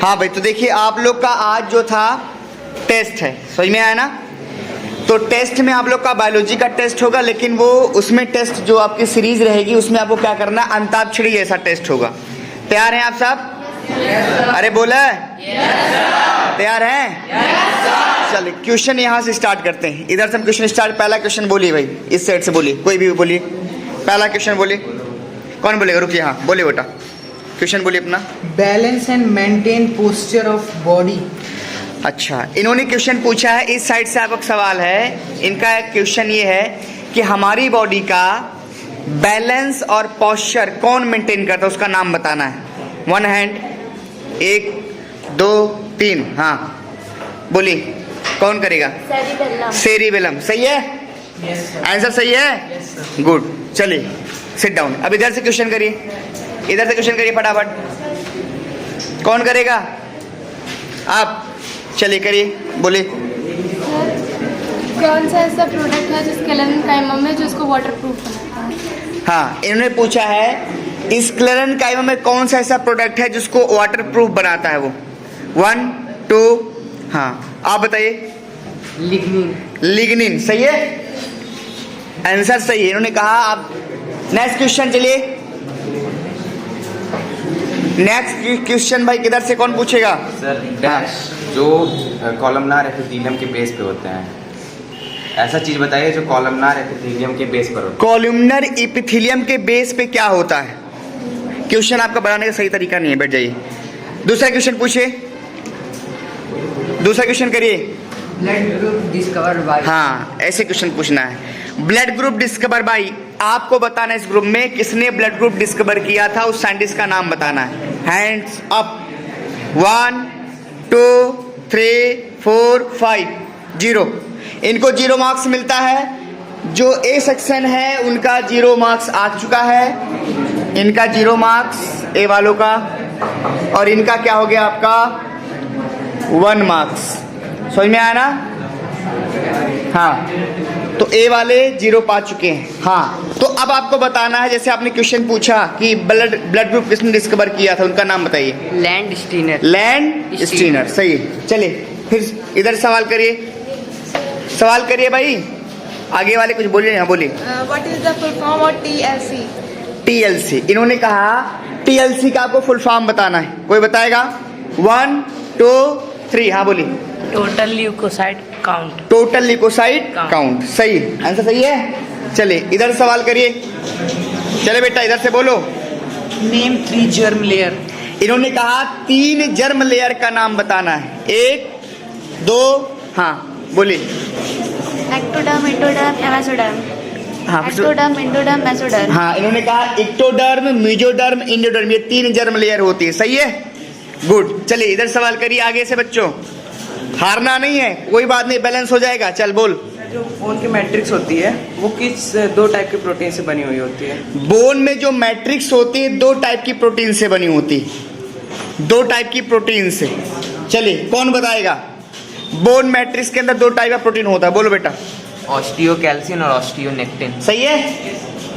हाँ भाई, तो देखिए आप लोग का आज जो था टेस्ट है, समझ में आया ना। तो टेस्ट में आप लोग का बायोलॉजी का टेस्ट होगा, लेकिन वो उसमें टेस्ट जो आपकी सीरीज रहेगी उसमें आपको क्या करना है, अंताक्षरी जैसा टेस्ट होगा। तैयार हैं आप सब? अरे बोला तैयार हैं? चलिए क्वेश्चन यहाँ से स्टार्ट करते हैं। इधर से हम क्वेश्चन स्टार्ट, पहला क्वेश्चन बोलिए भाई, इस साइड से बोलिए, कोई भी बोलिए, पहला क्वेश्चन बोलिए। कौन बोलेगा? रुकिए, हाँ बोलिए बेटा, क्वेश्चन बोलिए अपना। Balance and maintain posture of body. अच्छा, इन्होंने क्वेश्चन पूछा है, इस साइड से आपका सवाल है। इनका क्वेश्चन ये है कि हमारी बॉडी का बैलेंस और पोस्चर कौन मेंटेन करता है, उसका नाम बताना है। वन हैंड, 1 2 3, हाँ बोलिए, कौन करेगा? सेरिबेलम। सही है? आंसर सही है? गुड। चलिए सिट डाउन। अब इधर से क्वेश्चन करिए, इधर से क्वेश्चन करिए फटाफट। कौन करेगा? आप। चलिए करिए, बोलिए। कौन सा ऐसा प्रोडक्ट है जिसके क्लेरेंकाइमा में जो उसको वाटरप्रूफ बनाता है? हाँ, इन्होंने पूछा है इस क्लेरेंकाइमा में कौन सा ऐसा प्रोडक्ट है जिसको वाटरप्रूफ बनाता है वो। 1 2, हाँ आप बताइए। लिग्निन। लिग्निन। सही है, आंसर सही है। इन्होंने कहा आप। नेक्स्ट क्वेश्चन, चलिए नेक्स्ट क्वेश्चन भाई किधर से कौन पूछेगा? सर डैश जो कॉलमनार एपिथेलियम के बेस पे होते हैं, ऐसा चीज बताइए जो कॉलमनार एपिथेलियम के बेस पर होता है। कॉलमनर एपिथेलियम के बेस पे क्या होता है? क्वेश्चन आपका बनाने का सही तरीका नहीं है, बैठ जाइए। दूसरा क्वेश्चन पूछिए, दूसरा क्वेश्चन करिए। Blood group discover by. हाँ, ऐसे क्वेश्चन पूछना है। ब्लड ग्रुप डिस्कवर बाई, आपको बताना है इस ग्रुप में किसने ब्लड ग्रुप डिस्कवर किया था, उस साइंटिस्ट का नाम बताना है। Hands up. 1 2 3 4 5। 0। इनको 0 मार्क्स मिलता है। जो ए सेक्शन है उनका 0 मार्क्स आ चुका है, इनका 0 मार्क्स ए वालों का, और इनका क्या हो गया आपका 1 मार्क्स। समझ में आया ना? हाँ, तो ए वाले 0 पा चुके हैं। हाँ, तो अब आपको बताना है, जैसे आपने क्वेश्चन पूछा कि ब्लड ग्रुप किसने डिस्कवर किया था, उनका नाम बताइए। Land Steiner. Land Steiner. सही है। चलिए फिर इधर सवाल करिए, सवाल करिए भाई। आगे वाले कुछ बोलिए। हाँ बोलिए। What is the full form of TLC? TLC। इन्होंने कहा TLC का आपको फुल फॉर्म बताना है, कोई बताएगा? 1 2 3, हाँ बोलिए। Total leucocyte count. Total leucocyte count. सही, आंसर सही है। चलिए इधर सवाल करिए। चले बेटा इधर से बोलो। Name 3 germ layer. इन्होंने कहा 3 जर्म लेयर का नाम बताना है। 1 2, हाँ बोलिए। Ectoderm, endoderm, mesoderm. हाँ एक्टोडर्म, एंडोडर्म, मेसोडर्म। हाँ, इन्होंने कहा इक्टोडर्म, मेसोडर्म, एंडोडर्म, ये 3 जर्म लेयर होती है। सही है, गुड। चलिए इधर सवाल करिए आगे से बच्चों, हारना नहीं है, कोई बात नहीं, बैलेंस हो जाएगा। चल बोल। जो बोन की मैट्रिक्स होती है वो किस 2 टाइप के प्रोटीन से बनी हुई होती है? बोन में जो मैट्रिक्स होती है 2 टाइप की प्रोटीन से बनी होती है, 2 टाइप की प्रोटीन से। चलिए कौन बताएगा? बोन मैट्रिक्स के अंदर 2 टाइप का प्रोटीन होता है, बोलो बेटा। ऑस्टियोकैल्सिन और ऑस्टियोनेक्टिन। सही है,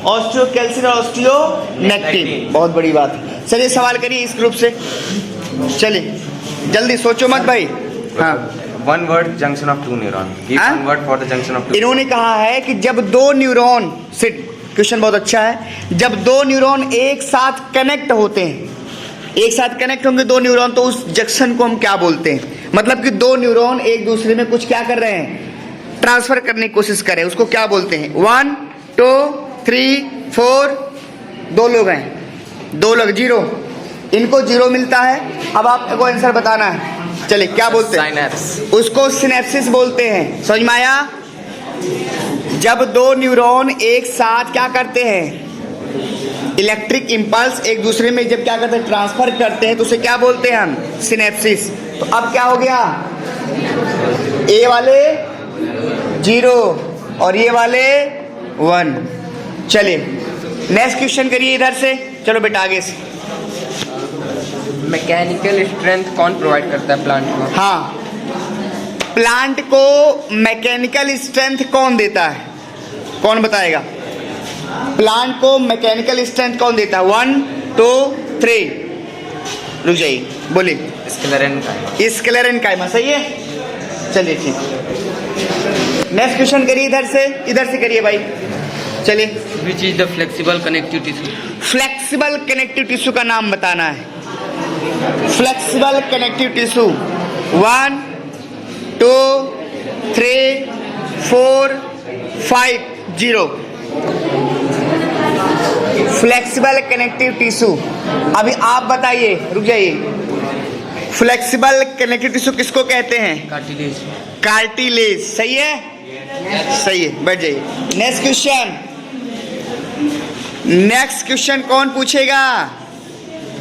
ऑस्टियोकैल्सिन और ऑस्टियोनेक्टिन, बहुत बड़ी बात है। चलिए सवाल करिए इस ग्रुप से, चलिए जल्दी सोचो मत भाई। हाँ, one word junction of 2 neuron. Give one word for the junction of 2। इन्होंने कहा है कि जब 2 न्यूरॉन से, क्वेश्चन बहुत अच्छा है, जब 2 न्यूरॉन एक साथ कनेक्ट होते हैं, एक साथ कनेक्ट होंगे 2 न्यूरॉन, तो उस जंक्शन को हम क्या बोलते हैं? मतलब कि 2 न्यूरॉन एक दूसरे में कुछ क्या कर रहे हैं, ट्रांसफर करने की कोशिश कर रहे हैं, उसको क्या बोलते हैं? 1 2 3 4, 2 लोग हैं, 2 लोग 0, इनको 0 मिलता है। अब आपको आंसर बताना है। चलिए क्या बोलते हैं? साइनेप्स। उसको सिनेप्सिस बोलते हैं। समझ में आया? जब 2 न्यूरॉन एक साथ क्या करते हैं, इलेक्ट्रिक इंपल्स एक दूसरे में जब क्या करते हैं, ट्रांसफर करते हैं, तो उसे क्या बोलते हैं हम? सिनेप्सिस। तो अब क्या हो गया, ए वाले 0 और ये वाले 1। चलिए नेक्स्ट क्वेश्चन करिए इधर से। चलो बेटा आगे से। मैकेनिकल स्ट्रेंथ कौन प्रोवाइड करता है प्लांट को? हाँ, प्लांट को मैकेनिकल स्ट्रेंथ कौन देता है, कौन बताएगा? प्लांट को मैकेनिकल स्ट्रेंथ कौन देता है? 1 2 3। रुक जाइए, बोलिए। स्क्लेरेनकाइमा। स्क्लेरेनकाइमा सही है, चलिए ठीक। नेक्स्ट क्वेश्चन करिए, इधर से करिए भाई, चलिए। Which is the flexible connective tissue? Flexible connective tissue का नाम बताना है। Flexible connective tissue 1 2 3 4 5 0। Flexible connective tissue, अभी आप बताइए, रुक जाइए। फ्लेक्सिबल कनेक्टिव टिश्यू किसको कहते हैं? कार्टिलेज। कार्टिलेज, सही है, सही है, बैठ जाइए। नेक्स्ट क्वेश्चन कौन पूछेगा?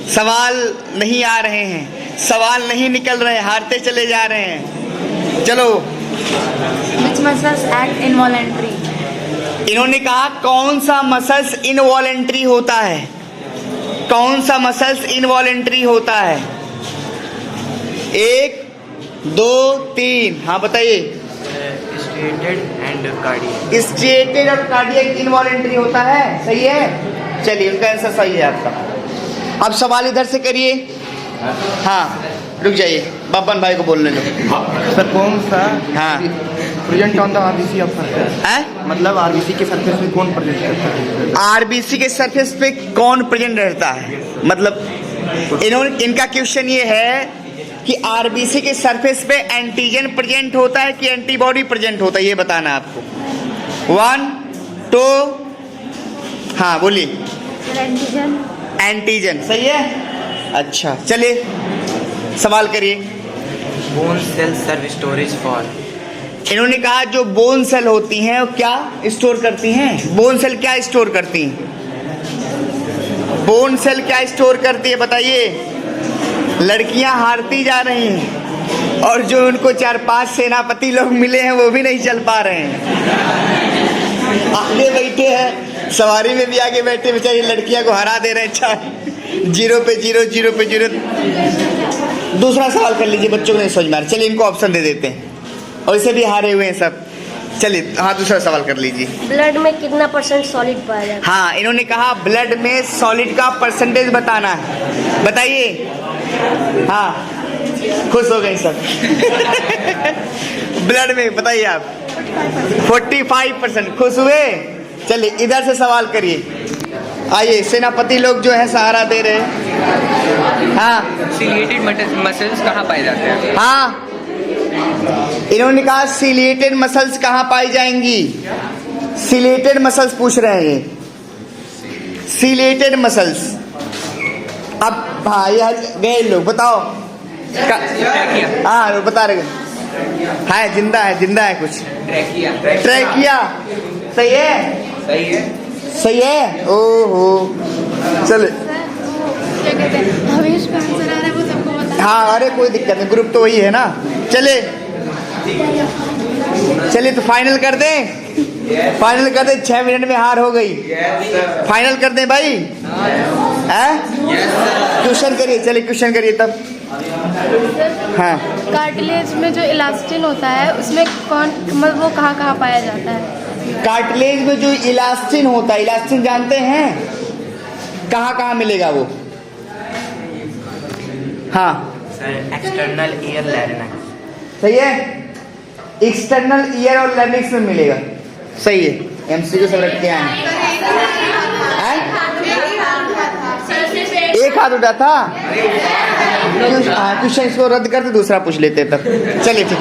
सवाल नहीं आ रहे हैं, सवाल नहीं निकल रहे, हारते चले जा रहे हैं। चलो। Which muscles act involuntary? इन्होंने कहा कौन सा मसल्स इनवॉलेंट्री होता है? कौन सा मसल्स इनवॉलेंट्री होता है? 1 2 3, हाँ बताइए। Striated and cardiac. स्ट्रेटेड और कार्डियक इनवॉलेंट्री होता है, सही है, चलिए उनका आंसर सही है आपका। अब सवाल इधर से करिए। हाँ रुक जाइए, बब्बन भाई को बोलने दो। सर कौन सा हाँ present on the RBC of surface? है, मतलब आरबीसी के सरफेस पे कौन प्रेजेंट करता है? आरबीसी के सरफेस पे कौन प्रेजेंट रहता है? मतलब इनका क्वेश्चन ये है कि आरबीसी के सरफेस पे एंटीजन प्रेजेंट होता है कि एंटीबॉडी प्रेजेंट होता है, ये बताना है आपको। 1 2, हाँ बोलिए। एंटीजन। एंटीजन सही है, अच्छा चलिए सवाल करिए। Bone cell serve storage for? इन्होंने कहा जो बोन सेल होती हैं वो क्या स्टोर करती हैं? बोन सेल क्या स्टोर करती हैं? बोन सेल क्या स्टोर करती है बताइए। लड़कियां हारती जा रही हैं और जो उनको 4-5 सेनापति लोग मिले हैं वो भी नहीं चल पा रहे हैं, आगे बैठे हैं, सवारी में भी आगे बैठे बेचारी लड़कियां को हरा दे रहे हैं। अच्छा 0 पे 0 0 पे 0। दूसरा सवाल कर लीजिए, बच्चों को नहीं समझ में आ रहा, चलिए इनको ऑप्शन दे देते हैं, और इसे भी हारे हुए हैं सब। चलिए हाँ दूसरा सवाल कर लीजिए। ब्लड में कितना % सॉलिड पाया जाता है? हाँ इन्होंने कहा ब्लड में सॉलिड का परसेंटेज बताना है, बताइए। हाँ खुश हो गए सब। ब्लड में बताइए आप। 45%, खुश हुए। चलिए इधर से सवाल करिए, आइए सेनापति लोग जो है सहारा दे रहे हैं। हाँ सिलिएटेड मसल्स कहाँ पाए जाते हैं? हाँ इन्होंने कहा सिलिएटेड मसल्स कहाँ पाई जाएंगी? सिलिएटेड मसल्स पूछ रहे हैं ये, सिलिएटेड मसल्स। अब भाई गए लोग बताओ। हाँ बता रहे है, जिंदा है कुछ। ट्रैकिया सही है, सही है। ओहो चलो क्या कहते हैं, हमेश का आंसर आ रहा है वो सबको बता। हाँ अरे कोई दिक्कत नहीं, ग्रुप तो वही है ना। चले तो फाइनल कर दें, फाइनल कर दें। 6 मिनट में हार हो गई, फाइनल कर दें भाई। क्वेश्चन करिए, चलिए क्वेश्चन करिए तब। हाँ कार्टिलेज में जो इलास्टिन होता है उसमें कौन, मतलब वो कहाँ पाया जाता है? कार्टिलेज में जो इलास्टिन होता है, इलास्टिन जानते हैं कहाँ मिलेगा वो? हाँ एक्सटर्नल ईयर लैरिंक्स। सही है, एक्सटर्नल ईयर और लैरिंक्स में मिलेगा, सही है। एमसीक्यू सब रखते हैं। एक हाथ उठा था, क्वेश्चन इसको रद्द करते दूसरा पूछ लेते तब। चलिए ठीक।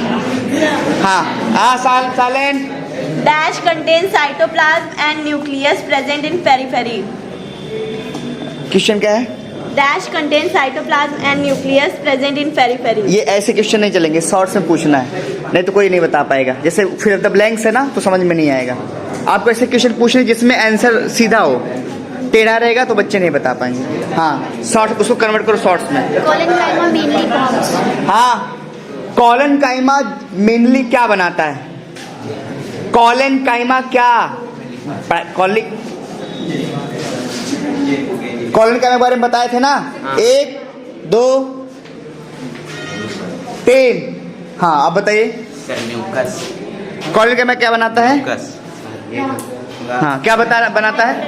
हाँ silent. Dash contains cytoplasm and nucleus present in periphery. Question क्या है? Dash contains cytoplasm and nucleus present in periphery. ये ऐसे क्वेश्चन नहीं चलेंगे, शॉर्ट्स में पूछना है, नहीं तो कोई नहीं बता पाएगा। जैसे फिर द ब्लैंक्स है ना, तो समझ में नहीं आएगा। आपको ऐसे क्वेश्चन पूछने जिसमें आंसर सीधा हो, टेढ़ा रहेगा तो बच्चे नहीं बता पाएंगे। हाँ शॉर्ट, उसको कन्वर्ट करो शॉर्ट्स में। Collenchyma mainly forms. हाँ कोलेनकाइमा मेनली क्या बनाता है? कोलेनकाइमा क्या कोलेनकाइमा के बारे में बताए थे ना? 1 2 3। हाँ अब बताइए। म्यूकस। कोलेनकाइमा क्या बनाता है? हाँ क्या बनाता है?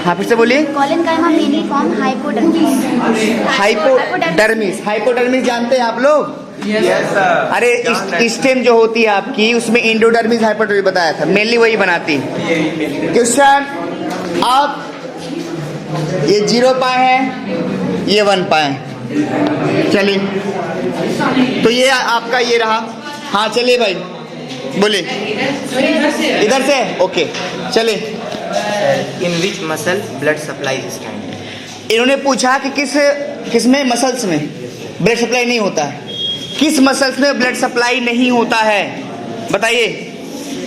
हाँ फिर से बोलिए। Collenchyma mainly form hypodermis. Hypodermis, hypodermis जानते हैं आप लोग? अरे स्टेम जो होती है आपकी उसमें इंडोडर्मिस हाइपोडर्मिस बताया था, मेनली वही बनाती। क्वेश्चन, आप ये 0 पाए हैं, ये 1 पाए। चलिए तो ये आपका ये रहा। हाँ चलिए भाई बोले इधर से, ओके चलिए। In which muscle blood supply is standing? इन्होंने पूछा कि किस में मसल्स में ब्लड सप्लाई नहीं होता है, किस मसल्स में ब्लड सप्लाई नहीं होता है बताइए।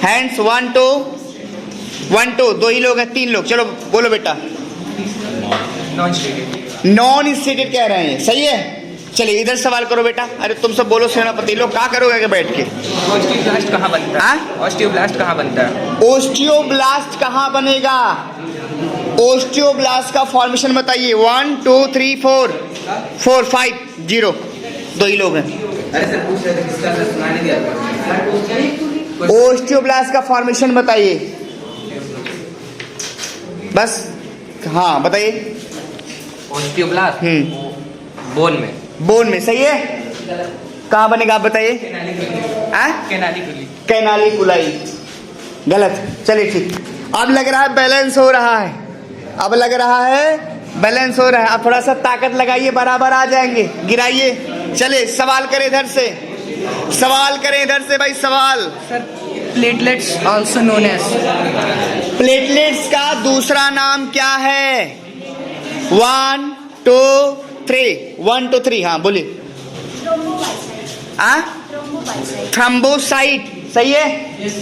हैंड्स 1 2 2 ही लोग हैं, 3 लोग, चलो बोलो बेटा। नॉन स्टेटेड कह रहे हैं, सही है। चलिए इधर सवाल करो बेटा। अरे तुम सब बोलो सेनापति लोग, क्या करोगे आगे बैठ के? ऑस्टियोब्लास्ट कहाँ बनता है? ऑस्टियोब्लास्ट कहाँ बनता है? ओस्टियोब्लास्ट कहाँ बनेगा? ओस्टियोब्लास्ट का फॉर्मेशन बताइए। 1 2 3 4 4 5 0 2 ही लोग हैं। अरे सर पूछ रहे थे किसका, सर सुना नहीं दिया। ओस्टियोब्लास्ट का फॉर्मेशन बताइए बस। हाँ बताइए। ऑस्टियोब्लास्ट बोन में। बोन में, सही है। कहाँ बनेगा आप बताइए? कैनालिकुलाई, गलत। चलिए ठीक। अब लग रहा है बैलेंस हो रहा है, अब लग रहा है बैलेंस हो रहा है। अब थोड़ा सा ताकत लगाइए, बराबर आ जाएंगे। गिराइए। चले सवाल करें इधर से, सवाल करें इधर से भाई सवाल। Platelets also known as. Platelets का दूसरा नाम क्या है? 1 2 3 1 2 3 हाँ बोलिए। थ्रोम्बोसाइट, सही है।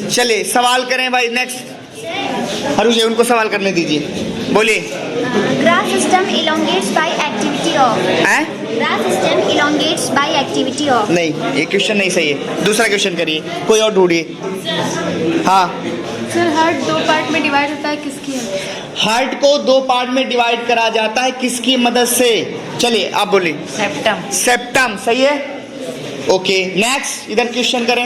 चलिए सवाल करें भाई नेक्स्ट। हरुष उनको सवाल करने दीजिए, बोलिए। Graph system elongates by activity of. Graph system elongates by activity of. नहीं ये क्वेश्चन नहीं सही है, दूसरा क्वेश्चन करिए, कोई और ढूंढिए। हाँ सर हार्ट 2 पार्ट में डिवाइड होता है किसकी है? हार्ट को 2 पार्ट में डिवाइड करा जाता है किसकी मदद से? चलिए आप बोलिए। सेप्टम। सेप्टम, सही है। ओके नेक्स्ट, इधर क्वेश्चन करें।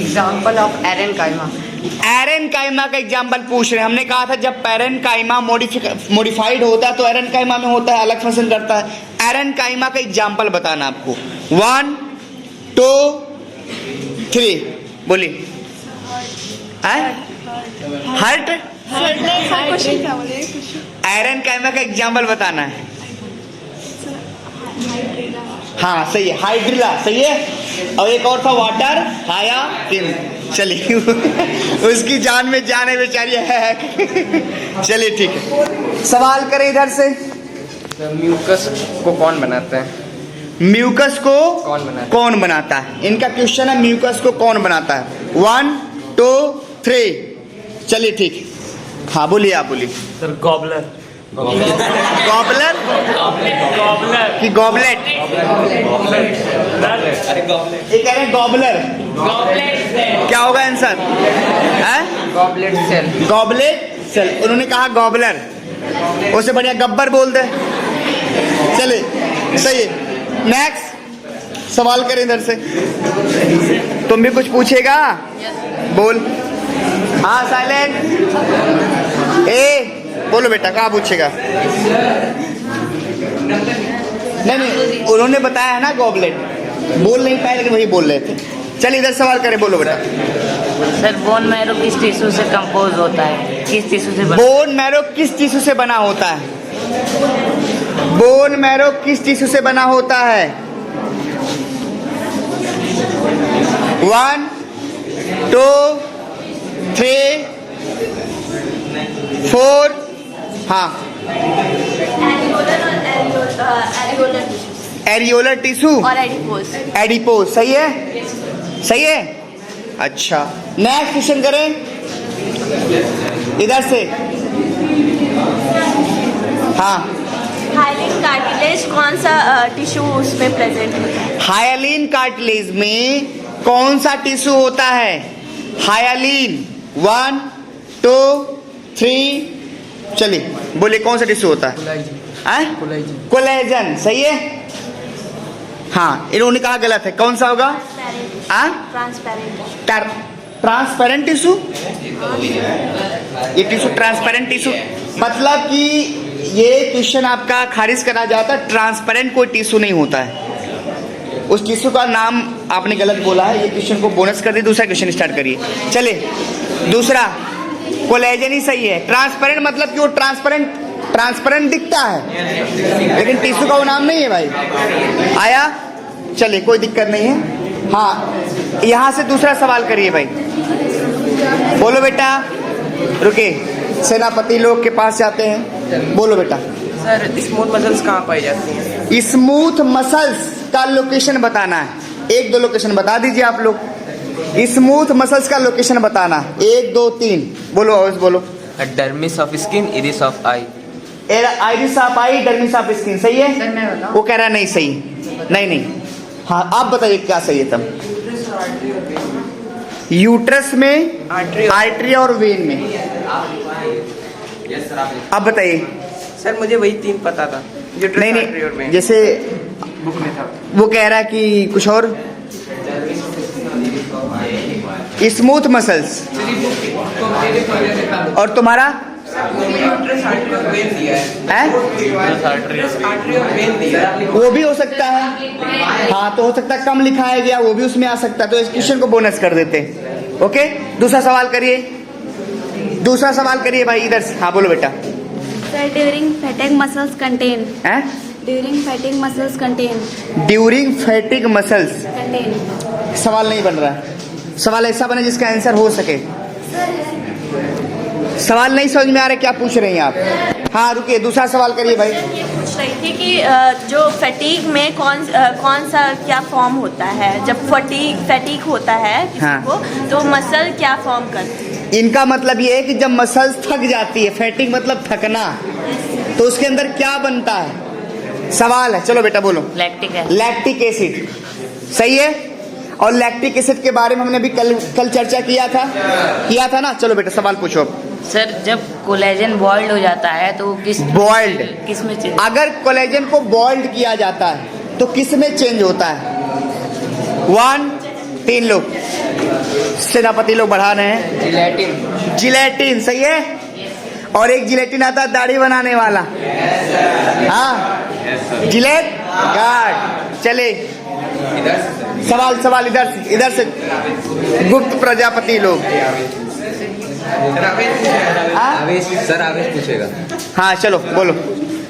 Example of aerenchyma. एरेनकाइमा का एग्जाम्पल पूछ रहे हैं। हमने कहा था जब पेरेनकाइमा मॉडिफाइड होता है तो एरेनकाइमा में होता है, अलग फंक्शन करता है। एरेनकाइमा का एग्जाम्पल बताना आपको। 1 2 3 बोलिए। हार्ट, एरेनकाइमा का एग्जाम्पल बताना है। हाँ सही है, हाइड्रिला, सही है। और एक और था वाटर हायाकिन। चलिए उसकी जान में जान है बेचारी है। चलिए ठीक है, सवाल करें इधर से। म्यूकस को कौन बनाता है? म्यूकस को कौन बनाता है? इनका क्वेश्चन है म्यूकस को कौन बनाता है। 1 2 3 चलिए ठीक। हाँ बोलिए, आप बोलिए। सर गॉबलर। गॉबलर कि गॉबलेट? ये कह रहे हैं गॉबलर। क्या होगा answer? Goblet cell. Goblet cell, उन्होंने कहा गॉबलर, उससे बढ़िया गब्बर बोल दे। चले सही है। नेक्स्ट सवाल करें इधर से। तुम भी कुछ पूछेगा? बोल। हाँ साइलेंट। ए बोलो बेटा, कहाँ पूछेगा? नहीं उन्होंने बताया है ना गॉबलेट, बोल नहीं पाए लेकिन वही बोल रहे थे। चल इधर सवाल करें, बोलो बेटा। सर बोन मैरो किस टिश्यू से कंपोज होता है? किस टिश्यू से बोन मैरो किस टिश्यू से बना होता है? बोन मैरो किस टिश्यू से बना होता है? 1 2 3 4 हाँ। एरियोलर टिश्यू और एडिपोज। एडिपोज, सही है, सही है। अच्छा नेक्स्ट क्वेश्चन करें इधर से। हाँ हाइलिन कार्टिलेज कौन सा टिश्यू उसमें प्रेजेंट होता है? हाइलिन कार्टिलेज में कौन सा टिश्यू होता है? हाइलिन 1 2 3 चलिए बोलिए, कौन सा टिश्यू होता है? कोलेजन, सही है। हाँ इन्होंने कहा गलत है, कौन सा होगा? ट्रांसपेरेंट। ट्रांसपेरेंट टिश्यू, ये टिश्यू ट्रांसपेरेंट टिश्यू, मतलब कि ये क्वेश्चन आपका खारिज करा जाता है। ट्रांसपेरेंट कोई टिश्यू नहीं होता है, उस टिश्यू का नाम आपने गलत बोला है। ये क्वेश्चन को बोनस कर दिए, दूसरा क्वेश्चन स्टार्ट करिए। चले दूसरा, कोलेजन ही सही है। ट्रांसपेरेंट मतलब कि वो ट्रांसपेरेंट दिखता है, लेकिन टिश्यू का वो नाम नहीं है भाई। आया, चले कोई दिक्कत नहीं है। हाँ, यहाँ से दूसरा सवाल करिए भाई, बोलो बेटा। रुके, सेनापति लोग के पास जाते हैं, बोलो बेटा। सर स्मूथ मसल्स कहाँ पाई जाती हैं? स्मूथ मसल्स का लोकेशन बताना है। 1 2 लोकेशन बता दीजिए आप लोग। स्मूथ मसल्स का लोकेशन बताना, 1 2 3 बोलो, और बोलो। Dermis of skin, iris of I. Iris of I, dermis of skin, सही है? वो कह रहा है नहीं सही, नहीं। हाँ, आप बताइए क्या सही है तब। यूट्रस में, आर्टरी और वेन में। अब बताइए। सर मुझे वही 3 पता था, नहीं, जैसे बुक में था। वो कह रहा है कि कुछ और। स्मूथ मसल्स और तुम्हारा वो भी हो सकता है। हाँ, तो हो सकता है कम लिखाया गया, वो भी उसमें आ सकता है, तो इस क्वेश्चन को बोनस कर देते। ओके, दूसरा सवाल करिए, दूसरा सवाल करिए भाई, इधर से। हाँ बोलो बेटा। Sir, during fatigue muscles contain. हैं? During fatigue muscles contain. During fatigue muscles. Contain. सवाल नहीं बन रहा है, सवाल ऐसा बने जिसका आंसर हो सके। सवाल नहीं समझ में आ रहा, क्या पूछ रही हैं आप? हाँ रुकिए, दूसरा सवाल करिए भाई। ये पूछ रही थी कि जो फैटीग में कौन सा क्या फॉर्म होता है, जब फैटीग होता है किसी हाँ। को, तो मसल क्या फॉर्म करती है? इनका मतलब ये है कि जब मसल्स थक जाती है, फैटिग मतलब थकना, तो उसके अंदर क्या बनता है? सवाल है, चलो बेटा बोलो। लैक्टिक है। लैक्टिक एसिड, सही है। और लैक्टिक एसिड के बारे में हमने भी कल चर्चा किया था ना। चलो बेटा सवाल पूछो। सर, जब कोलेजन बॉइल्ड हो जाता है तो बॉइल्ड, किस में चेंज? अगर कोलेजन को बॉइल्ड किया जाता है तो किस में चेंज होता है? 1 3 लोग, सेनापति लोग बढ़ा रहे हैं। जिलेटिन, सही है। और एक जिलेटिन आता है दाढ़ी बनाने वाला, हाँ, जिलेट गार्ड। चले सवाल इधर से गुप्त प्रजापति लोग। सर आवेश पूछेगा। हाँ चलो बोलो।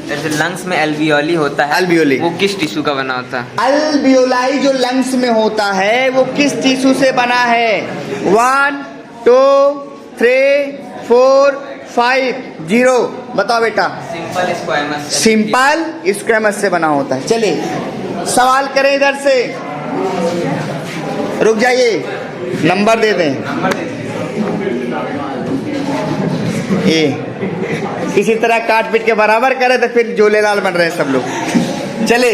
जैसे लंग्स में एल्वियोली होता है, एल्वियोली वो किस टिश्यू का बना होता है? अल्वियोलाई जो लंग्स में होता है वो किस टिश्यू से बना है? 1 2 3 4 5 0 बताओ बेटा। Simple squamous. सिंपल स्क्वेमस से बना होता है। चलिए सवाल करें इधर से, रुक जाइए, नंबर दे दें। ये इसी तरह काट पीट के बराबर करे तो फिर जोले लाल बन रहे हैं सब लोग। चले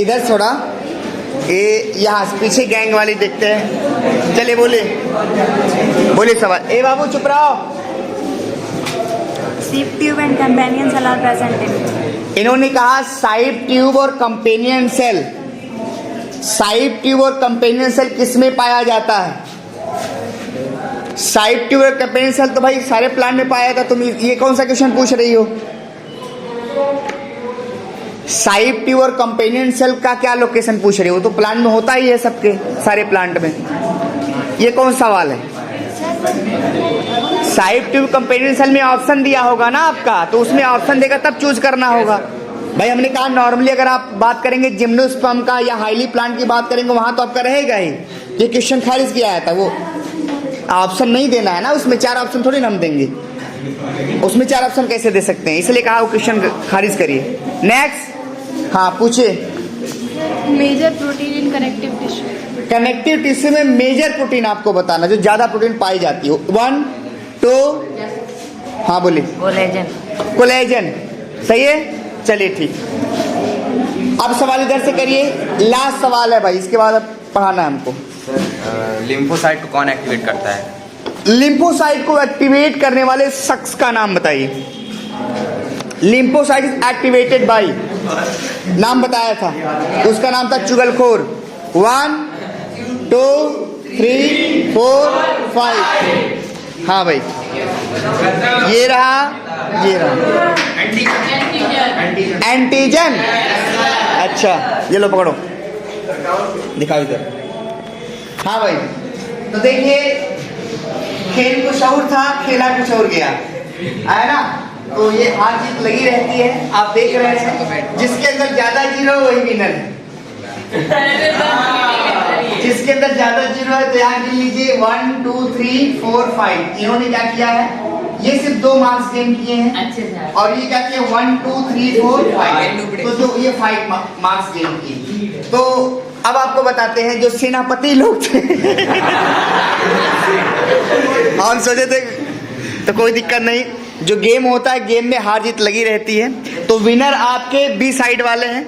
इधर थोड़ा, ये यहाँ पीछे गैंग वाली देखते हैं। चले बोले सवाल। ए बाबू चुप रहो। Sieve tube and companion cell are present in. इन्होंने कहा साइड ट्यूब और कंपेनियन सेल। साइड ट्यूब और कंपेनियन सेल किस में पाया जाता है? साइड ट्यूब और कंपेनियन सेल तो भाई सारे प्लांट में पाया था। तुम ये कौन सा क्वेश्चन पूछ रही हो? साइड ट्यूब और कंपेनियन सेल का क्या लोकेशन पूछ रही हो? तो प्लांट में होता ही है, सबके सारे प्लांट में। ये कौन सा सवाल है? साइड ट्यूब कंपेनियन सेल में ऑप्शन दिया होगा ना आपका, तो उसमें ऑप्शन देगा तब चूज करना होगा। भाई हमने कहा नॉर्मली अगर आप बात करेंगे जिम्नोस्पर्म का या हाईली प्लांट की बात करेंगे, वहां तो आपका रहेगा ही। ये क्वेश्चन खारिज किया था, वो ऑप्शन नहीं देना है ना, उसमें 4 ऑप्शन थोड़ी ना हम देंगे, उसमें 4 ऑप्शन कैसे दे सकते हैं, इसलिए कहा वो क्वेश्चन खारिज करिए। नेक्स्ट, हाँ पूछे। Major protein in connective tissue. Connective tissue में मेजर प्रोटीन आपको बताना, जो ज्यादा प्रोटीन पाई जाती हो। 1 2 हाँ बोलिए। कोलेजन, सही है। चलिए ठीक, अब सवाल इधर से करिए। लास्ट सवाल है भाई, इसके बाद अब पढ़ाना है हमको। लिम्फोसाइट को कौन एक्टिवेट करता है? लिम्फोसाइट को एक्टिवेट करने वाले शख्स का नाम बताइए। लिम्फोसाइट इज एक्टिवेटेड बाय, नाम बताया था, उसका नाम था चुगलखोर। 1 2 3 4 5। हाँ भाई, ये रहा, ये रहा एंटीजन। अच्छा, ये लो पकड़ो, दिखाओ इधर। हाँ भाई, तो देखिए खेल कुछ और था, खेला कुछ और गया, है ना। तो ये हार जीत लगी रहती है, आप देख रहे हैं। जिसके अंदर ज्यादा जीरो वही विनर है। जिसके अंदर ज्यादा जीरो है तो यहाँ गिन लीजिए 1 2 3 4 5। इन्होंने क्या किया है, ये सिर्फ 2 मार्क्स गेन किए हैं, और ये क्या किए 1 2 3 4 5, तो जो ये 5 मार्क्स गेन किए। तो अब आपको बताते हैं जो सेनापति लोग थे हम सोचे थे तो कोई दिक्कत नहीं, जो गेम होता है गेम में हार जीत लगी रहती है। तो विनर आपके बी साइड वाले हैं,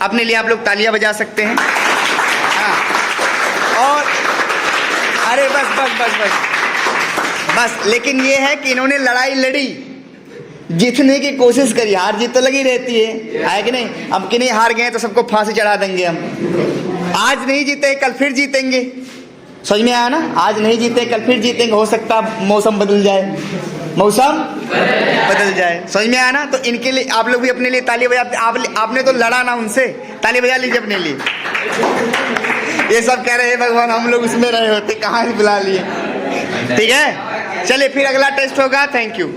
अपने लिए आप लोग तालियां बजा सकते हैं। हाँ, और अरे बस बस बस बस बस, लेकिन ये है कि इन्होंने लड़ाई लड़ी, जीतने की कोशिश करी, हार जीत तो लगी रहती है कि नहीं। अब कि नहीं हार गए तो सबको फांसी चढ़ा देंगे हम। आज नहीं जीते कल फिर जीतेंगे, समझ में आया ना। आज नहीं जीते कल फिर जीतेंगे, हो सकता मौसम बदल जाए, मौसम बदल जाए, समझ में आया ना। तो इनके लिए आप लोग भी अपने लिए ताली बजा। आपने तो लड़ा ना उनसे, ताली बजा लीजिए अपने लिए। ये सब कह रहे हैं भगवान हम लोग उसमें रहे होते, कहाँ से बुला लिए। ठीक है, चलिए फिर अगला टेस्ट होगा। Thank you.